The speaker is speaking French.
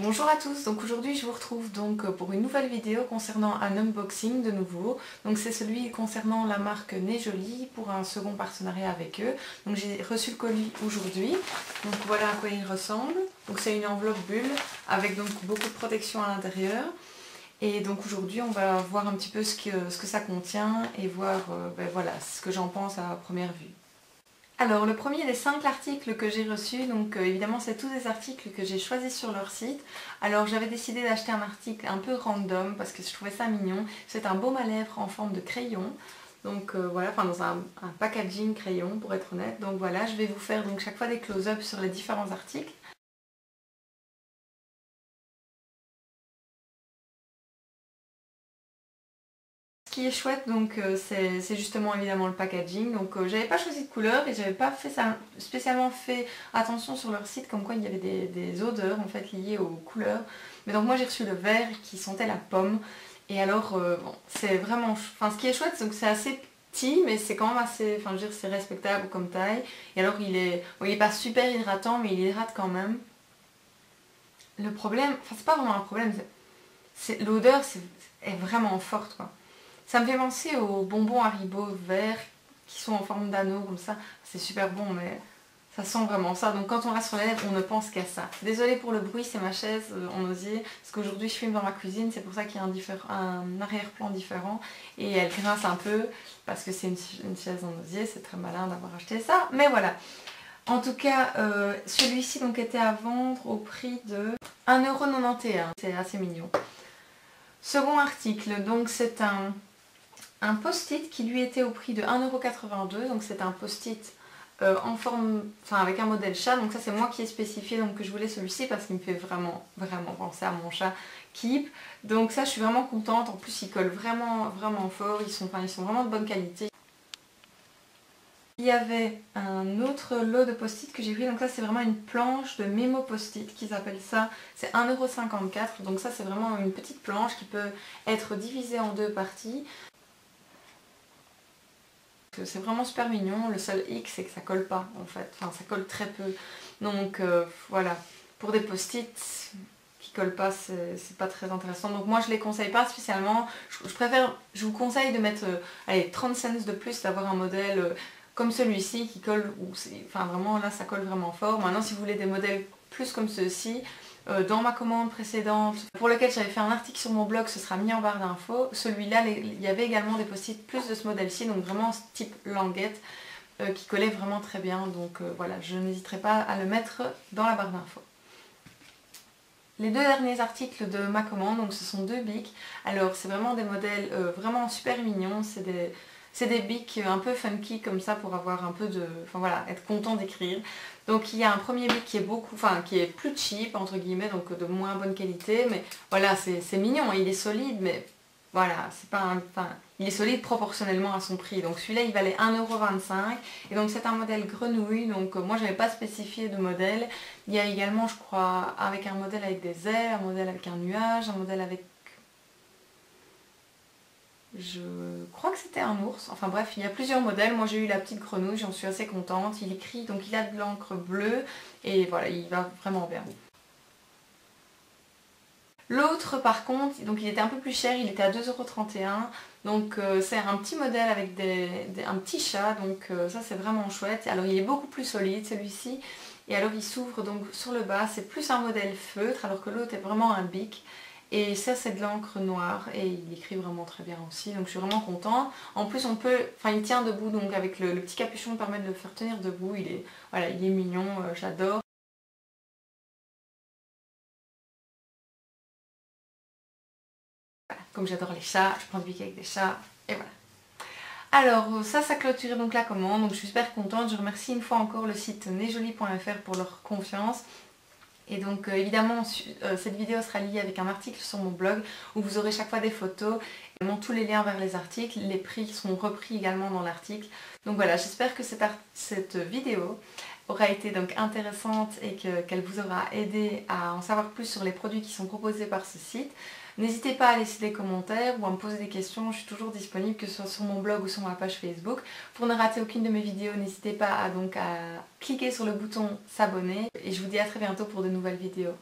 Bonjour à tous, donc aujourd'hui je vous retrouve donc pour une nouvelle vidéo concernant un unboxing de nouveau. Donc c'est celui concernant la marque Nejoli pour un second partenariat avec eux. Donc j'ai reçu le colis aujourd'hui, donc voilà à quoi il ressemble. Donc c'est une enveloppe bulle avec donc beaucoup de protection à l'intérieur. Et donc aujourd'hui on va voir un petit peu ce que ça contient et voir voilà, ce que j'en pense à première vue. Alors le premier des 5 articles que j'ai reçus, donc évidemment c'est tous des articles que j'ai choisis sur leur site. Alors j'avais décidé d'acheter un article un peu random parce que je trouvais ça mignon. C'est un baume à lèvres en forme de crayon. Donc voilà, enfin dans un packaging crayon pour être honnête. Donc voilà, je vais vous faire donc chaque fois des close-up sur les différents articles. Ce qui est chouette donc c'est justement évidemment le packaging. Donc j'avais pas choisi de couleur et j'avais pas fait ça, spécialement fait attention sur leur site comme quoi il y avait des odeurs en fait liées aux couleurs. Mais donc moi j'ai reçu le vert qui sentait la pomme. Et alors bon, c'est vraiment, enfin ce qui est chouette c'est que c'est assez petit mais c'est quand même assez, enfin je veux dire c'est respectable comme taille. Et alors il est pas super hydratant mais il hydrate quand même. Le problème, enfin c'est pas vraiment un problème, c'est l'odeur est vraiment forte quoi. Ça me fait penser aux bonbons Haribo verts qui sont en forme d'anneau comme ça. C'est super bon mais ça sent vraiment ça. Donc quand on l'a sur les lèvres, on ne pense qu'à ça. Désolée pour le bruit, c'est ma chaise en osier. Parce qu'aujourd'hui je filme dans ma cuisine, c'est pour ça qu'il y a un arrière-plan différent. Et elle grince un peu parce que c'est une chaise en osier. C'est très malin d'avoir acheté ça. Mais voilà. En tout cas, celui-ci donc était à vendre au prix de 1,91 €. C'est assez mignon. Second article, donc c'est un post-it qui lui était au prix de 1,82 €, donc c'est un post-it en forme, enfin avec un modèle chat, donc ça c'est moi qui ai spécifié donc que je voulais celui-ci parce qu'il me fait vraiment penser à mon chat Keep. Donc ça je suis vraiment contente, en plus ils collent vraiment fort, ils sont vraiment de bonne qualité. Il y avait un autre lot de post-it que j'ai pris, donc ça c'est vraiment une planche de mémo post-it qu'ils appellent ça, c'est 1,54 €, donc ça c'est vraiment une petite planche qui peut être divisée en deux parties. C'est vraiment super mignon, le seul hic c'est que ça colle pas en fait, enfin ça colle très peu. Donc voilà, pour des post-it qui collent pas c'est pas très intéressant. Donc moi je les conseille pas spécialement, je vous conseille de mettre allez, 30 cents de plus, d'avoir un modèle comme celui-ci qui colle, enfin vraiment là ça colle vraiment fort. Maintenant si vous voulez des modèles plus comme ceux-ci, dans ma commande précédente, pour lequel j'avais fait un article sur mon blog, ce sera mis en barre d'infos. Celui-là, il y avait également des post-it plus de ce modèle-ci, donc vraiment type languette, qui collait vraiment très bien. Donc voilà, je n'hésiterai pas à le mettre dans la barre d'infos. Les deux derniers articles de ma commande, donc ce sont deux bics. Alors c'est vraiment des modèles vraiment super mignons, c'est des bics un peu funky comme ça pour avoir un peu de... Enfin voilà, être content d'écrire. Donc il y a un premier bic qui est qui est plus cheap entre guillemets, donc de moins bonne qualité. Mais voilà, c'est mignon, il est solide, mais voilà, c'est pas un... Enfin, il est solide proportionnellement à son prix. Donc celui-là il valait 1,25 €. Et donc c'est un modèle grenouille, donc moi je n'avais pas spécifié de modèle. Il y a également je crois avec un modèle avec des ailes, un modèle avec un nuage, un modèle avec... Je crois que c'était un ours, enfin bref, il y a plusieurs modèles. Moi j'ai eu la petite grenouille, j'en suis assez contente. Il écrit, donc il a de l'encre bleue et voilà, il va vraiment bien. L'autre par contre, donc il était un peu plus cher, il était à 2,31 €. Donc c'est un petit modèle avec un petit chat, donc ça c'est vraiment chouette. Alors il est beaucoup plus solide celui-ci. Et alors il s'ouvre donc sur le bas, c'est plus un modèle feutre alors que l'autre est vraiment un bic. Et ça c'est de l'encre noire et il écrit vraiment très bien aussi, donc je suis vraiment contente. En plus on peut, enfin il tient debout, donc avec le petit capuchon permet de le faire tenir debout, voilà, il est mignon, j'adore. Voilà, comme j'adore les chats, je prends du bic avec des chats, et voilà. Alors ça clôture donc la commande, donc je suis super contente, je remercie une fois encore le site nejoli.fr pour leur confiance. Et donc évidemment cette vidéo sera liée avec un article sur mon blog où vous aurez chaque fois des photos, également tous les liens vers les articles, les prix seront repris également dans l'article. Donc voilà, j'espère que cette vidéo aura été donc intéressante et qu'elle vous aura aidé à en savoir plus sur les produits qui sont proposés par ce site. N'hésitez pas à laisser des commentaires ou à me poser des questions, je suis toujours disponible que ce soit sur mon blog ou sur ma page Facebook. Pour ne rater aucune de mes vidéos, n'hésitez pas à cliquer sur le bouton s'abonner et je vous dis à très bientôt pour de nouvelles vidéos.